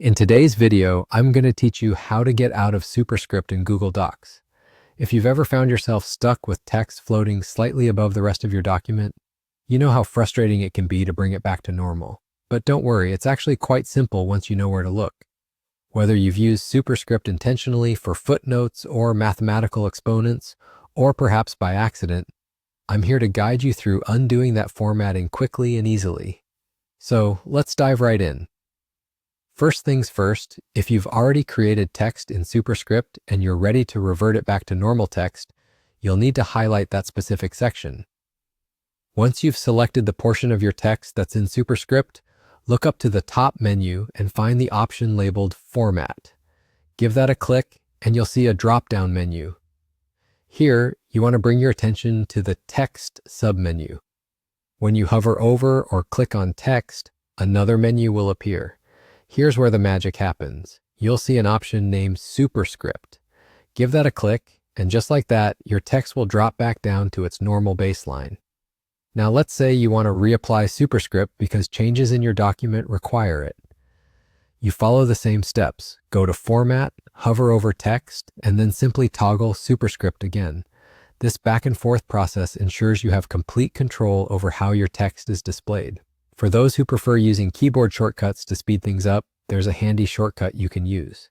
In today's video, I'm going to teach you how to get out of Superscript in Google Docs. If you've ever found yourself stuck with text floating slightly above the rest of your document, you know how frustrating it can be to bring it back to normal. But don't worry, it's actually quite simple once you know where to look. Whether you've used Superscript intentionally for footnotes or mathematical exponents, or perhaps by accident, I'm here to guide you through undoing that formatting quickly and easily. So let's dive right in. First things first, if you've already created text in Superscript and you're ready to revert it back to normal text, you'll need to highlight that specific section. Once you've selected the portion of your text that's in Superscript, look up to the top menu and find the option labeled Format. Give that a click and you'll see a drop-down menu. Here, you want to bring your attention to the Text submenu. When you hover over or click on text, another menu will appear. Here's where the magic happens. You'll see an option named Superscript. Give that a click, and just like that, your text will drop back down to its normal baseline. Now let's say you want to reapply Superscript because changes in your document require it. You follow the same steps. Go to Format, hover over Text, and then simply toggle Superscript again. This back and forth process ensures you have complete control over how your text is displayed. For those who prefer using keyboard shortcuts to speed things up, there's a handy shortcut you can use.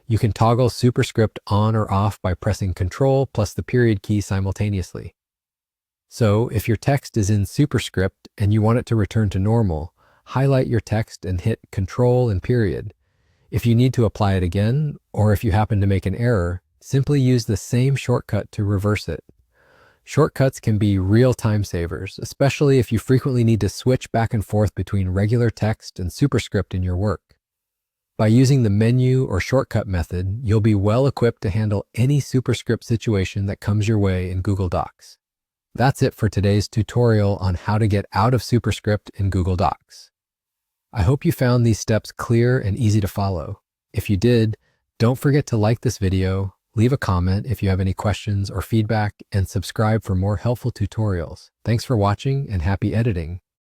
You can toggle Superscript on or off by pressing Ctrl plus the period key simultaneously. So, if your text is in Superscript and you want it to return to normal, highlight your text and hit Ctrl and period. If you need to apply it again, or if you happen to make an error, simply use the same shortcut to reverse it. Shortcuts can be real time savers, especially if you frequently need to switch back and forth between regular text and Superscript in your work. By using the menu or shortcut method, you'll be well equipped to handle any Superscript situation that comes your way in Google Docs. That's it for today's tutorial on how to get out of Superscript in Google Docs. I hope you found these steps clear and easy to follow. If you did, don't forget to like this video, leave a comment if you have any questions or feedback, and subscribe for more helpful tutorials. Thanks for watching and happy editing.